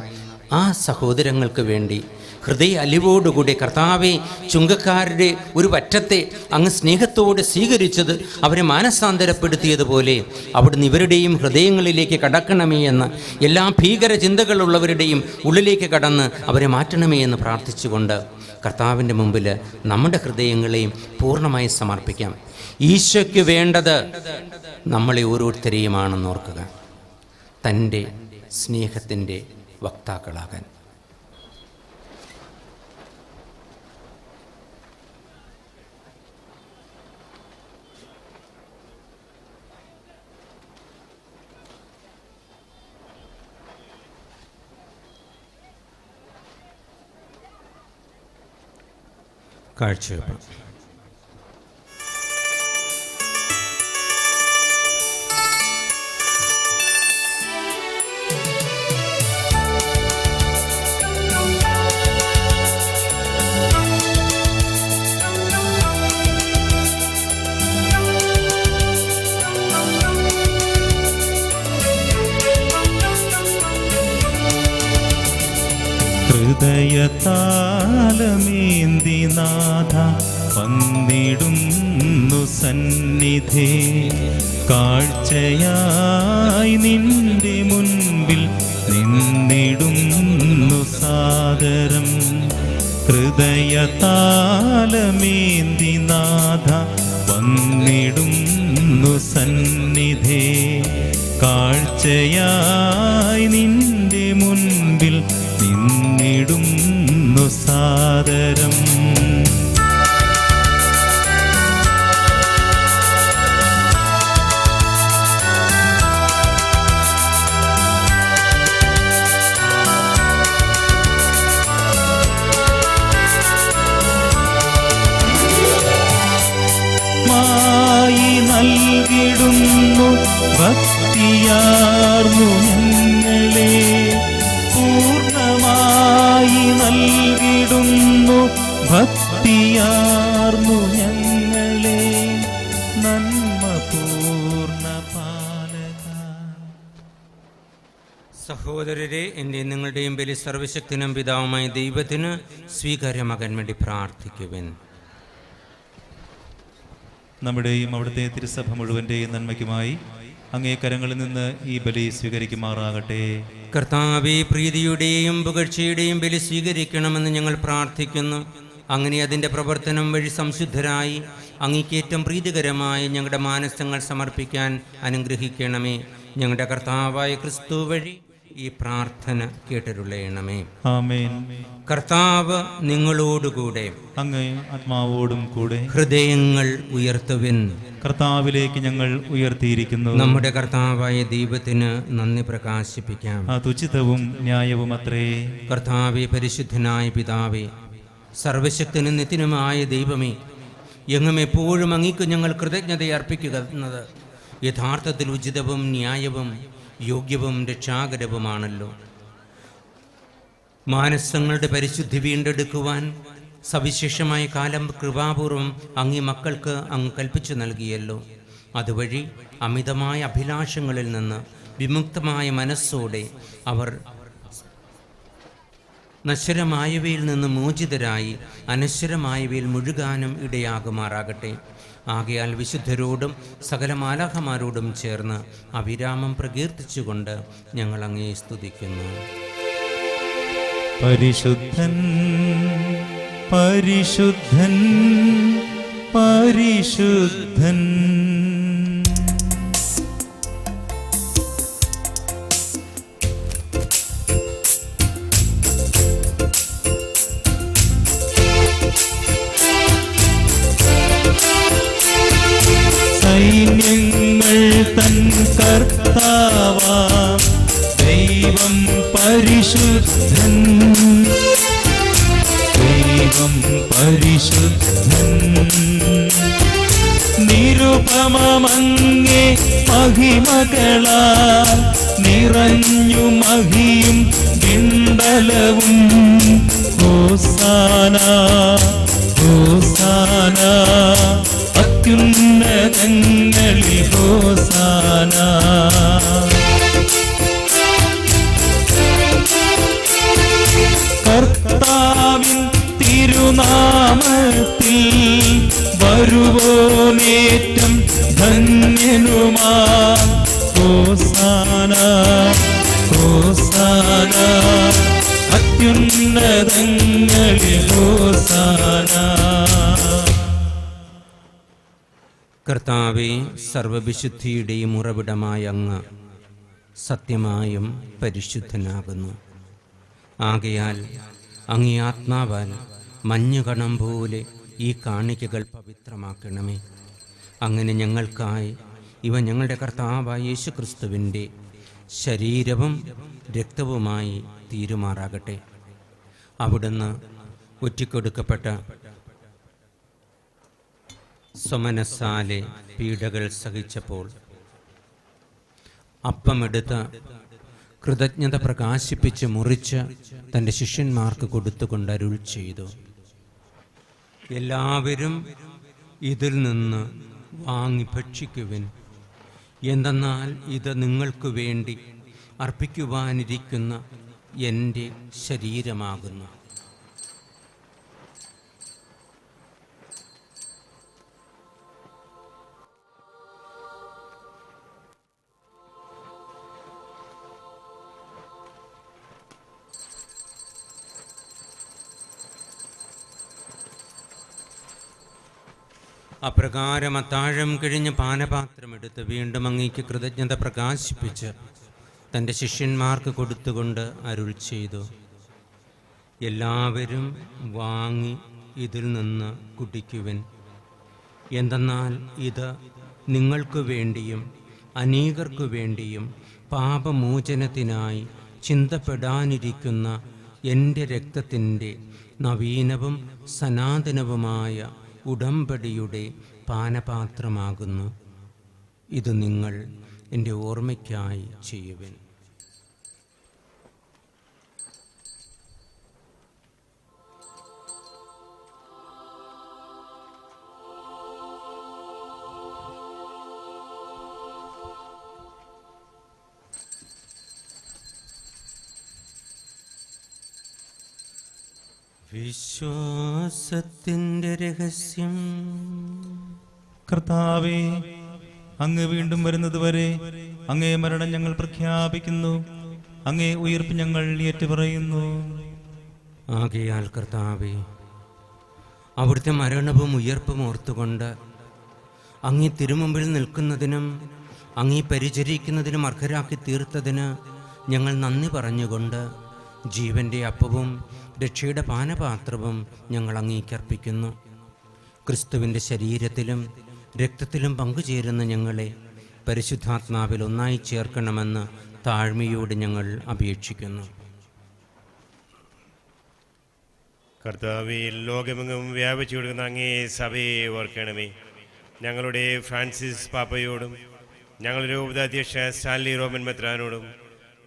Speaker 4: ആ സഹോദരങ്ങൾക്ക് വേണ്ടി ഹൃദയ അലിവോടുകൂടി കർത്താവെ, ചുങ്കക്കാരുടെ ഒരു പറ്റത്തെ അങ്ങ് സ്നേഹത്തോടെ സ്വീകരിച്ചത് അവരെ മാനസാന്തരപ്പെടുത്തിയതുപോലെ അവിടുന്ന് ഇവരുടെയും ഹൃദയങ്ങളിലേക്ക് കടക്കണമേ എന്ന്, എല്ലാ ഭീകര ചിന്തകളുള്ളവരുടെയും ഉള്ളിലേക്ക് കടന്ന് അവരെ മാറ്റണമേ എന്ന് പ്രാർത്ഥിച്ചുകൊണ്ട് കർത്താവിൻ്റെ മുമ്പിൽ നമ്മുടെ ഹൃദയങ്ങളെയും പൂർണ്ണമായി സമർപ്പിക്കാം. ഈശോയ്ക്ക് വേണ്ടത് നമ്മളെ ഓരോരുത്തരെയുമാണെന്ന് ഓർക്കുക, തൻ്റെ സ്നേഹത്തിൻ്റെ വക്താക്കളാകാൻ. കാഴ്ചവെപ്പ്.
Speaker 1: ഹൃദയതാലമേന്തി നാഥ വന്നിടുന്നു സന്നിധേ, കാഴ്ചയായി നിന്റെ മുൻപിൽ നിന്നിടുന്നു സാദരം. ഹൃദയതാലമേന്തി നാഥ വന്നിടുന്നു സന്നിധേ, കാഴ്ചയായി നിന്റെ മുൻപിൽ നിന്നിടുന്നു സാദരം. മായി നൽകിടുന്നു ഭക്തിയാർന്നു ഞങ്ങളെ, പൂർണ്ണമായി നൽകിടുന്നു ഭക്തിയാർന്നു ഞങ്ങളെ, നന്മ പൂർണ്ണ പാലക.
Speaker 4: സഹോദരരെ, എൻ്റെ നിങ്ങളുടെയും ബലി സർവശക്തനും പിതാവുമായ ദൈവത്തിന് സ്വീകാര്യമാകാൻ വേണ്ടി പ്രാർത്ഥിക്കുവിൻ.
Speaker 1: നമ്മുടെയും അവിടുത്തെ തിരുസഭ മുഴുവൻ്റെയും നന്മയ്ക്കുമായി അങ്ങേ കരങ്ങളിൽ നിന്ന് ഈ ബലി സ്വീകരിക്കുമാറാകട്ടെ.
Speaker 4: കർത്താവേ, പ്രീതിയുടെയും പുകഴ്ചയുടെയും ബലി സ്വീകരിക്കണമെന്ന് ഞങ്ങൾ പ്രാർത്ഥിക്കുന്നു. അങ്ങനെ അതിൻ്റെ പ്രവർത്തനം വഴി സംശുദ്ധരായി അങ്ങേക്കേറ്റം പ്രീതികരമായി ഞങ്ങളുടെ മാനസങ്ങൾ സമർപ്പിക്കാൻ അനുഗ്രഹിക്കണമേ. ഞങ്ങളുടെ കർത്താവായ ക്രിസ്തു വഴി ഈ പ്രാർത്ഥന കേട്ടരുളയണമേ.
Speaker 1: ആമേൻ.
Speaker 4: കർത്താവ് നിങ്ങളോടുകൂടെ,
Speaker 1: അങ്ങേ ആത്മാവോടും കൂടെ.
Speaker 4: ഹൃദയങ്ങൾ ഉയർത്തുവിൻ.
Speaker 1: കർത്താവിലേക്ക് ഞങ്ങൾ ഉയർത്തിയിരിക്കുന്നു.
Speaker 4: നമ്മുടെ കർത്താവായ ദൈവത്തിന് നന്ദി പ്രകാശിപ്പിക്കാം.
Speaker 1: അതുചിതവും ന്യായവും അത്രേ.
Speaker 4: കർത്താവേ, പരിശുദ്ധനായ പിതാവേ, സർവശക്തനും നിത്യനുമായ ദൈവമേ, എങ്ങും എപ്പോഴും അങ്ങേക്ക് ഞങ്ങൾ കൃതജ്ഞത അർപ്പിക്കുന്നത് യഥാർത്ഥത്തിൽ ഉചിതവും ന്യായവും യോഗ്യവും രക്ഷാകരവുമാണല്ലോ. മാനസങ്ങളുടെ പരിശുദ്ധി വീണ്ടെടുക്കുവാൻ സവിശേഷമായ കാലം കൃപാപൂർവം അങ്ങേ മക്കൾക്ക് അങ്ങ് കൽപ്പിച്ചു നൽകിയല്ലോ. അതുവഴി അമിതമായ അഭിലാഷങ്ങളിൽ നിന്ന് വിമുക്തമായ മനസ്സോടെ അവർ നശ്വരമായവയിൽ നിന്ന് മോചിതരായി അനശ്വരമായവയിൽ മുഴുകാനും ഇടയാകുമാറാകട്ടെ. ആകയാൽ വിശുദ്ധരോടും സകല മാലാഖമാരോടും ചേർന്ന് അവിരാമം പ്രകീർത്തിച്ചുകൊണ്ട് ഞങ്ങൾ അങ്ങയെ സ്തുതിക്കുന്നു.
Speaker 1: പരിശുദ്ധൻ പരിശുദ്ധൻ പരിശുദ്ധൻ. സൈന്യങ്ങൾ തൻ കർത്താവാം ദൈവം പരിശുദ്ധൻ, ദൈവം പരിശുദ്ധൻ. നിരുപമമങ്ങേ മഹിമകളാൽ നിറഞ്ഞു മഹിയും വിണ്ടലവും. ഹോസാന ഹോസാന അത്യുന്നതങ്ങളിൽ ഹോസാന. കർത്താവിൻ തിരുനാമത്തിൽ വരുവോനേറ്റം ധന്യനുമാ. ഹോസാന ഹോസാന അത്യുന്നതങ്ങളിൽ ഹോസാന.
Speaker 4: കർത്താവേ, സർവവിശുദ്ധിയുടെയും ഉറവിടമായ അങ്ങ് സത്യമായും പരിശുദ്ധനാകുന്നു. ആകയാൽ അങ്ങേ ആത്മാവാൽ മഞ്ഞുകണം പോലെ ഈ കാണിക്കകൾ പവിത്രമാക്കണമേ. അങ്ങനെ ഞങ്ങൾക്കായി ഇവ ഞങ്ങളുടെ കർത്താവായ യേശുക്രിസ്തുവിൻ്റെ ശരീരവും രക്തവുമായി തീരുമാറാകട്ടെ. അവിടുന്ന് ഒറ്റിക്കൊടുക്കപ്പെട്ട സ്വമനസ്സാലെ പീഡകൾ സഹിച്ചപ്പോൾ അപ്പമെടുത്ത് കൃതജ്ഞത പ്രകാശിപ്പിച്ച് മുറിച്ച് തൻ്റെ ശിഷ്യന്മാർക്ക് കൊടുത്തുകൊണ്ട് അരുൾ ചെയ്തു, എല്ലാവരും ഇതിൽ നിന്ന് വാങ്ങി ഭക്ഷിക്കുവിൻ. എന്തെന്നാൽ ഇത് നിങ്ങൾക്ക് വേണ്ടി അർപ്പിക്കുവാനിരിക്കുന്ന എൻ്റെ ശരീരമാകുന്നു. അപ്രകാരം അത്താഴം കഴിഞ്ഞ് പാനപാത്രമെടുത്ത് വീണ്ടും അങ്ങേക്ക് കൃതജ്ഞത പ്രകാശിപ്പിച്ച് തൻ്റെ ശിഷ്യന്മാർക്ക് കൊടുത്തുകൊണ്ട് അരുൾ ചെയ്തു, എല്ലാവരും വാങ്ങി ഇതിൽ നിന്ന് കുടിക്കുവിൻ. എന്തെന്നാൽ ഇത് നിങ്ങൾക്ക് വേണ്ടിയും അനേകർക്കു വേണ്ടിയും പാപമോചനത്തിനായി ചിന്തപ്പെടാനിരിക്കുന്ന എൻ്റെ രക്തത്തിൻ്റെ നവീനവും സനാതനവുമായ ഉടമ്പടിയുടെ പാനപാത്രമാകുന്നു. ഇത് നിങ്ങൾ എൻ്റെ ഓർമ്മയ്ക്കായി ചെയ്യുവിൻ. വിശ്വാസത്തിൻ്റെ രഹസ്യം.
Speaker 1: കർത്താവേ, അങ്ങ് വീണ്ടും വരുന്നതുവരെ അങ്ങേ മരണം ഞങ്ങൾ പ്രഖ്യാപിക്കുന്നു, അങ്ങേ ഉയിർപ്പ് ഞങ്ങൾ ഏറ്റുപറയുന്നു.
Speaker 4: ആകയാൽ കർത്താവേ, അവിടുത്തെ മരണവും ഉയർപ്പും ഓർത്തുകൊണ്ട് അങ്ങേ തിരുമുമ്പിൽ നിൽക്കുന്നതിനും അങ്ങേ പരിചരിക്കുന്നതിനും അർഹരാക്കി തീർത്തതിന് ഞങ്ങൾ നന്ദി പറഞ്ഞുകൊണ്ട് ജീവൻ്റെ അപ്പവും രക്ഷയുടെ പാനപാത്രവും ഞങ്ങൾ അങ്ങേക്കർപ്പിക്കുന്നു. ക്രിസ്തുവിൻ്റെ ശരീരത്തിലും രക്തത്തിലും പങ്കുചേരുന്ന ഞങ്ങളെ പരിശുദ്ധാത്മാവിൽ ഒന്നായി ചേർക്കണമെന്ന് താഴ്മയോട് ഞങ്ങൾ അപേക്ഷിക്കുന്നു.
Speaker 3: കർത്താവേ, ലോകമെങ്ങും വ്യാപിച്ചു കൊടുക്കുന്ന അങ്ങേ സഭയെ ഓർക്കണമേ. ഞങ്ങളുടെ ഫ്രാൻസിസ് പാപ്പയോടും ഞങ്ങളുടെ ഉപതാധ്യക്ഷ സ്റ്റാൻലി റോമൻ മെത്രാനോടും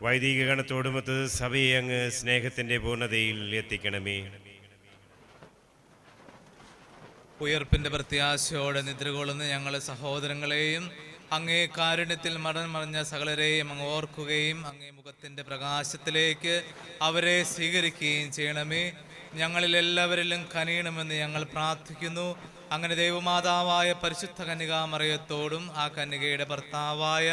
Speaker 3: വൈദിക ഗണത്തോടുമൊത്ത് സഭയെ അങ്ങ് സ്നേഹത്തിൻ്റെ പൂർണ്ണതയിൽ എത്തിക്കണമേ.
Speaker 6: ഉയർപ്പിന്റെ പ്രത്യാശയോടെ നിദ്രകൊള്ളുന്ന ഞങ്ങളെ സഹോദരങ്ങളെയും അങ്ങേ കാരുണ്യത്തിൽ മറഞ്ഞ സകലരെയും അങ്ങ് ഓർക്കുകയും അങ്ങേ മുഖത്തിന്റെ പ്രകാശത്തിലേക്ക് അവരെ സ്വീകരിക്കുകയും ചെയ്യണമേ. ഞങ്ങളിൽ എല്ലാവരിലും കനിയണമെന്ന് ഞങ്ങൾ പ്രാർത്ഥിക്കുന്നു. അങ്ങനെ ദൈവമാതാവായ പരിശുദ്ധ കന്യകാമറിയത്തോടും ആ കന്യകയുടെ ഭർത്താവായ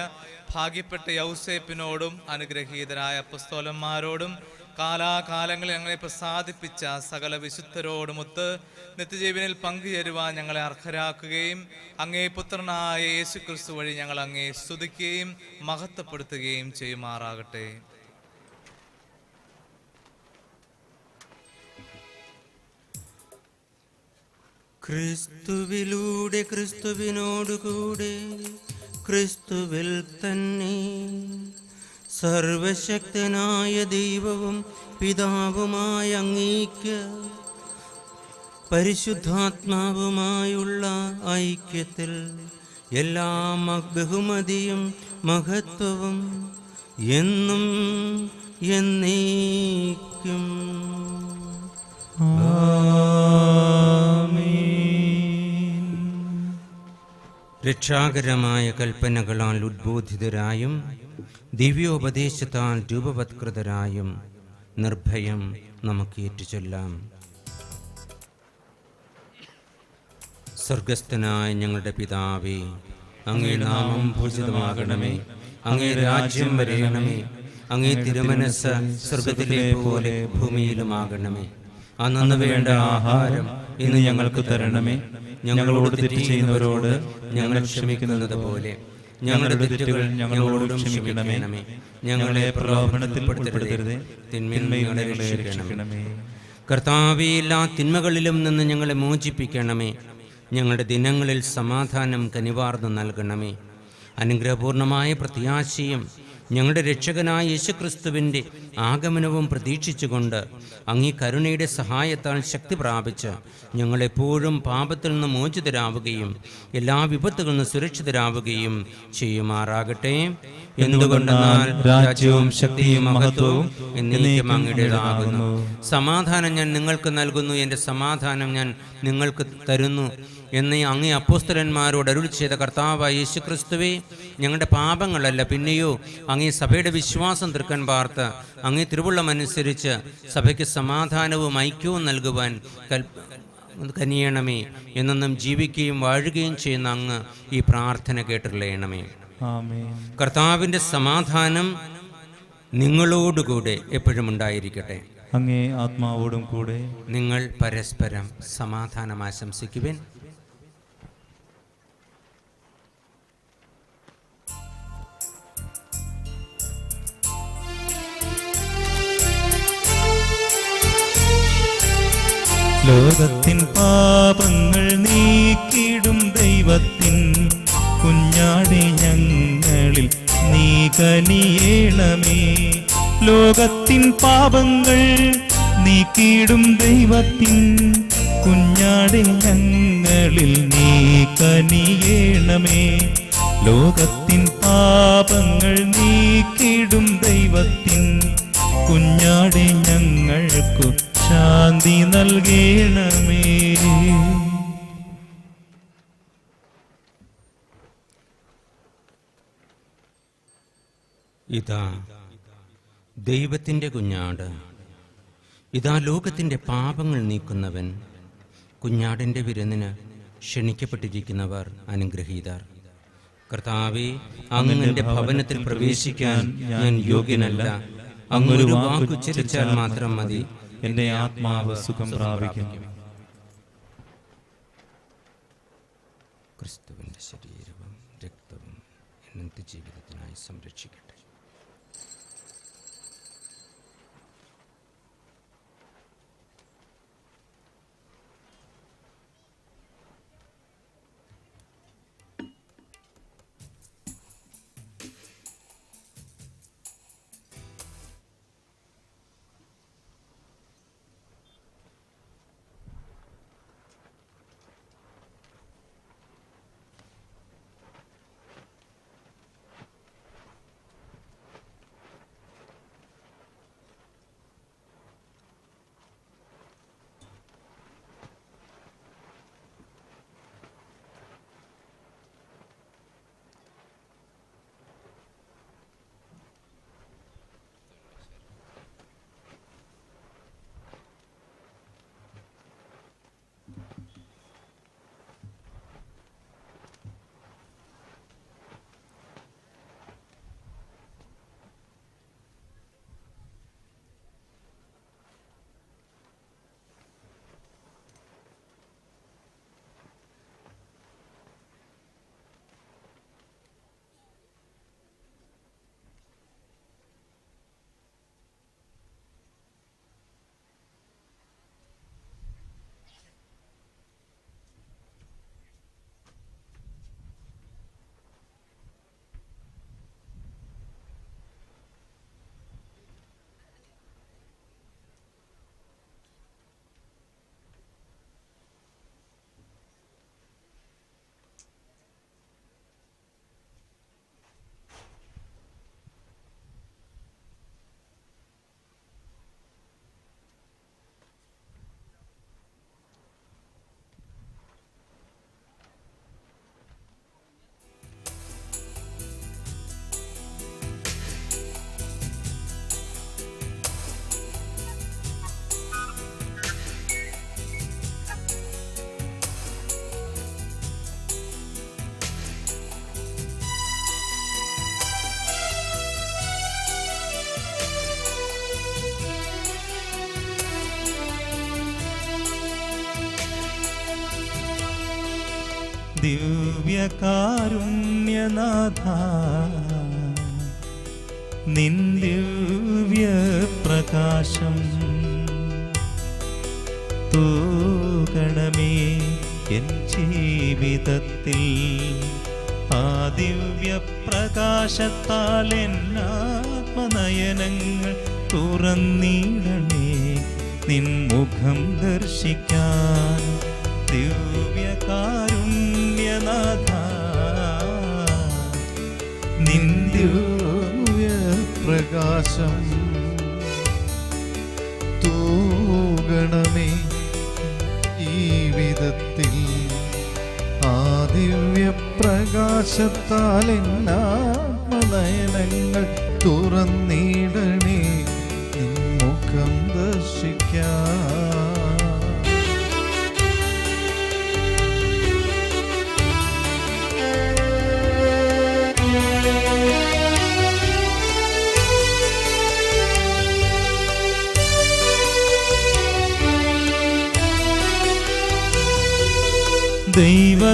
Speaker 6: ഭാഗ്യപ്പെട്ട യൗസേപ്പിനോടും അനുഗ്രഹീതരായ അപ്പസ്തോലന്മാരോടും കാലാകാലങ്ങളിൽ ഞങ്ങളെ പ്രസാദിപ്പിച്ച സകല വിശുദ്ധരോടുമൊത്ത് നിത്യജീവനിൽ പങ്കുചേരുവാൻ ഞങ്ങളെ അർഹരാക്കുകയും അങ്ങേ പുത്രനായ യേശുക്രിസ്തു വഴി ഞങ്ങൾ അങ്ങേ സ്തുതിക്കുകയും മഹത്വപ്പെടുത്തുകയും ചെയ്യുമാറാകട്ടെ.
Speaker 4: ക്രിസ്തുവിലൂടെ ക്രിസ്തുവിനോടുകൂടെ ക്രിസ്തുവിൽ തന്നെ സർവശക്തനായ ദൈവവും പിതാവുമായ അങ്ങേക്ക് പരിശുദ്ധാത്മാവുമായുള്ള ഐക്യത്തിൽ എല്ലാ ബഹുമതിയും മഹത്വവും എന്നും എന്നേക്കും.
Speaker 1: ആമേൻ.
Speaker 4: രക്ഷാകരമായ കൽപ്പനകളാൽ ഉദ്ബോധിതരായും ദിവ്യോപദേശത്താൽ രൂപവത്കൃതരായും നിർഭയം നമുക്ക് ഏറ്റുചൊല്ലാം. സ്വർഗസ്ഥനായ ഞങ്ങളുടെ പിതാവേ, അങ്ങേ നാമം പൂജിതമാകണമേ. അങ്ങേ രാജ്യം വരയണമേ. അങ്ങേ തിരുമനസ്സ് സ്വർഗത്തിലെ പോലെ ഭൂമിയിലുമാകണമേ. അന്നു വേണ്ട ആഹാരം ഇന്ന് ഞങ്ങൾക്ക് തരണമേ. ഞങ്ങളോട് തെറ്റ് ചെയ്യുന്നവരോട് ഞങ്ങൾ ക്ഷമിക്കുന്നത് പോലെ ഞങ്ങളുടെ തെറ്റുകൾ ഞങ്ങളോടും ക്ഷമിക്കണമേ. ഞങ്ങളെ പ്രലോഭനത്തിൽ പെടുത്തരുതേ, തിന്മയിൽ ഞങ്ങളെ രക്ഷിക്കണമേ. കർത്താവേ, എല്ലാ തിന്മകളിലും നിന്ന് ഞങ്ങളെ മോചിപ്പിക്കണമേ. ഞങ്ങളുടെ ദിനങ്ങളിൽ സമാധാനം കനിവാർന്നു നൽകണമേ. അനുഗ്രഹപൂർണമായ പ്രത്യാശയും ഞങ്ങളുടെ രക്ഷകനായ യേശുക്രിസ്തുവിൻ്റെ ആഗമനവും പ്രതീക്ഷിച്ചുകൊണ്ട് അങ്ങീ കരുണയുടെ സഹായത്താൽ ശക്തി പ്രാപിച്ച് ഞങ്ങളെപ്പോഴും പാപത്തിൽ നിന്ന് മോചിതരാവുകയും എല്ലാ വിപത്തുകളിൽ നിന്ന് സുരക്ഷിതരാവുകയും ചെയ്യുമാറാകട്ടെ. എന്തുകൊണ്ടെന്നാൽ രാജ്യവും ശക്തിയും മഹത്വവും എന്നേക്കും അങ്ങയുടേതാകുന്നു. സമാധാനം ഞാൻ നിങ്ങൾക്ക് നൽകുന്നു, എൻ്റെ സമാധാനം ഞാൻ നിങ്ങൾക്ക് തരുന്നു എന്ന് അങ്ങേ അപ്പോസ്തലന്മാരോട് അരുളി ചെയ്ത കർത്താവായ യേശുക്രിസ്തുവേ, ഞങ്ങളുടെ പാപങ്ങളല്ല പിന്നെയോ അങ്ങേ സഭയുടെ വിശ്വാസം തൃക്കൻ പാർത്ത് അങ്ങേ തിരുവുള്ളമനുസരിച്ച് സഭയ്ക്ക് സമാധാനവും ഐക്യവും നൽകുവാൻ കനിയണമേ. എന്നും ജീവിക്കുകയും വാഴുകയും ചെയ്യുന്ന അങ്ങ് ഈ പ്രാർത്ഥന കേട്ടിരളയണമേ. കർത്താവിൻ്റെ സമാധാനം നിങ്ങളോടുകൂടെ എപ്പോഴും ഉണ്ടായിരിക്കട്ടെ.
Speaker 1: അങ്ങേ ആത്മാവോടും കൂടെ.
Speaker 4: നിങ്ങൾ പരസ്പരം സമാധാനം ആശംസിക്കുവിൻ.
Speaker 1: ലോകത്തിൻ പാപങ്ങൾ നീക്കിടും ദൈവത്തിൻ കുഞ്ഞാടെ ഞങ്ങളിൽ നീ കനിയേണമേ. ലോകത്തിൻ പാപങ്ങൾ നീക്കിടും ദൈവത്തിൻ കുഞ്ഞാടെ ഞങ്ങളിൽ നീ കനിയേണമേ. ലോകത്തിൻ പാപങ്ങൾ നീക്കിടും ദൈവത്തിൻ കുഞ്ഞാടെ ഞങ്ങൾക്കു ശാന്തി നൽകണമേ.
Speaker 4: ഇതാ ദൈവത്തിൻ്റെ കുഞ്ഞാട്, ഇതാ ലോകത്തിൻ്റെ പാപങ്ങൾ നീക്കുന്നവൻ. കുഞ്ഞാടിൻ്റെ വിരുന്നിന് ക്ഷണിക്കപ്പെട്ടിരിക്കുന്നവർ അനുഗ്രഹീതർ. കർത്താവേ, അങ്ങയുടെ ഭവനത്തിൽ പ്രവേശിക്കാൻ ഞാൻ യോഗ്യനല്ല. അങ്ങൊരു വാക്കുച്ചരിച്ചാൽ മാത്രം മതി,
Speaker 1: എൻ്റെ ആത്മാവ് സുഖം പ്രാപിക്കും.
Speaker 4: ക്രിസ്തുവിൻ്റെ ശരീരവും രക്തവും എന്നത്തെ ജീവിതത്തിനായി സംരക്ഷിക്കട്ടെ.
Speaker 1: ദിവ്യകാരുണ്യനാഥ നിൻ ദിവ്യപ്രകാശം തൂകണമേ എൻ ജീവിതത്തിൽ. ആ ദിവ്യപ്രകാശത്താൽ എന്നാത്മനയനങ്ങൾ തുറന്നിടണേ നിൻ മുഖം ദർശിക്കാൻ. ദിവ്യകാരുണ്യനാഥ നിൻ
Speaker 7: ദിവ്യപ്രകാശം തൂകണമേ ജീവിതത്തിൽ. ആ ദിവ്യപ്രകാശത്താൽ എന്നാത്മനയനങ്ങൾ തുറന്നിടണേ നിൻ മുഖം ദർശിക്കാൻ.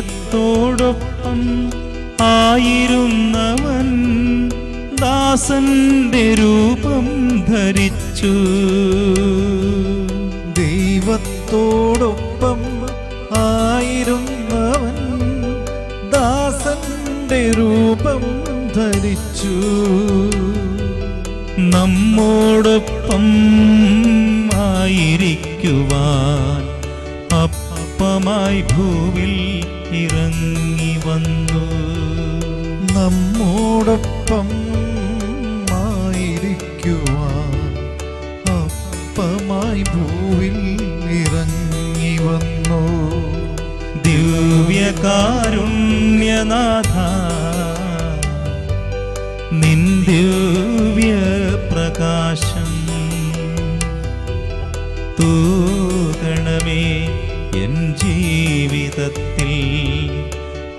Speaker 1: ദൈവത്തോടൊപ്പം ആയിരുന്നവൻ ദാസന്റെ രൂപം ധരിച്ചു.
Speaker 7: ദൈവത്തോടൊപ്പം ആയിരുന്നവൻ ദാസന്റെ രൂപം ധരിച്ചു.
Speaker 1: നമ്മോടൊപ്പം ആയിരിക്കുവാൻ അപ്പമായി ഭൂവിൽ ഇറങ്ങി വന്നു.
Speaker 7: നമ്മോടൊപ്പം ആയിരിക്കുവാൻ അപ്പമായി ഭൂവിൽ ഇറങ്ങി വന്നു.
Speaker 1: ദിവ്യകാരുണ്യനാഥ നിൻ ദിവ്യപ്രകാശം തൂകണമേ എൻ ജീവിതത്തിൽ.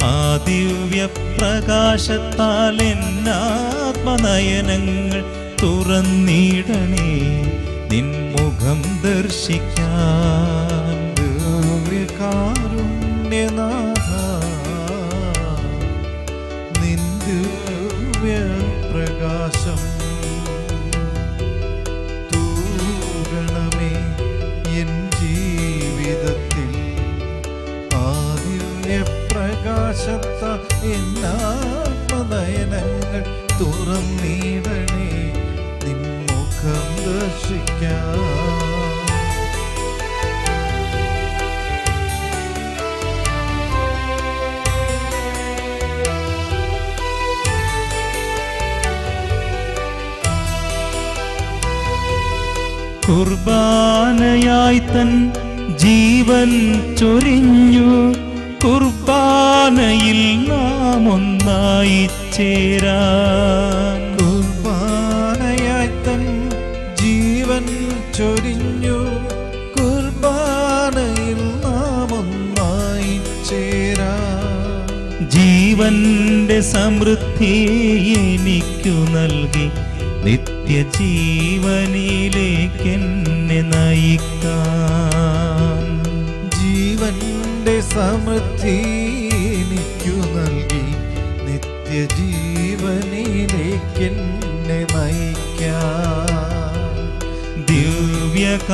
Speaker 1: ആ ദിവ്യപ്രകാശത്താൽ എന്നാത്മനയനങ്ങൾ തുറന്നിടണേ നിൻ മുഖം ദർശിക്കാൻ.
Speaker 7: ദിവ്യകാരുണ്യനാഥ നിൻ ദിവ്യപ്രകാശം തൂകണമേ എൻ ജീവിതത്തിൽ. ആ ദിവ്യപ്രകാശത്താൽ എന്നാത്മനയനങ്ങൾ തുറന്നിടണേ നിൻ മുഖം ദർശിക്കാൻ.
Speaker 1: കുർബാനയായി തൻ ജീവൻ ചൊരിഞ്ഞു. കുർബാനയിൽ നാം ഒന്നായി ചേരാൻ.
Speaker 7: കുർബാനയായി തൻ ജീവൻ ചൊരിഞ്ഞു. കുർബാനയിൽ നാം ഒന്നായി ചേരാൻ.
Speaker 1: ജീവന്റെ സമൃദ്ധി എനിക്കു നൽകി നിത്യജീവനിലേക്കെന്നെ നയിക്കാൻ.
Speaker 7: ജീവന്റെ സമൃദ്ധി എനിക്കു നൽകി നിത്യജീവനിലേക്കെന്നെ നയിക്കാൻ.
Speaker 1: ദിവ്യ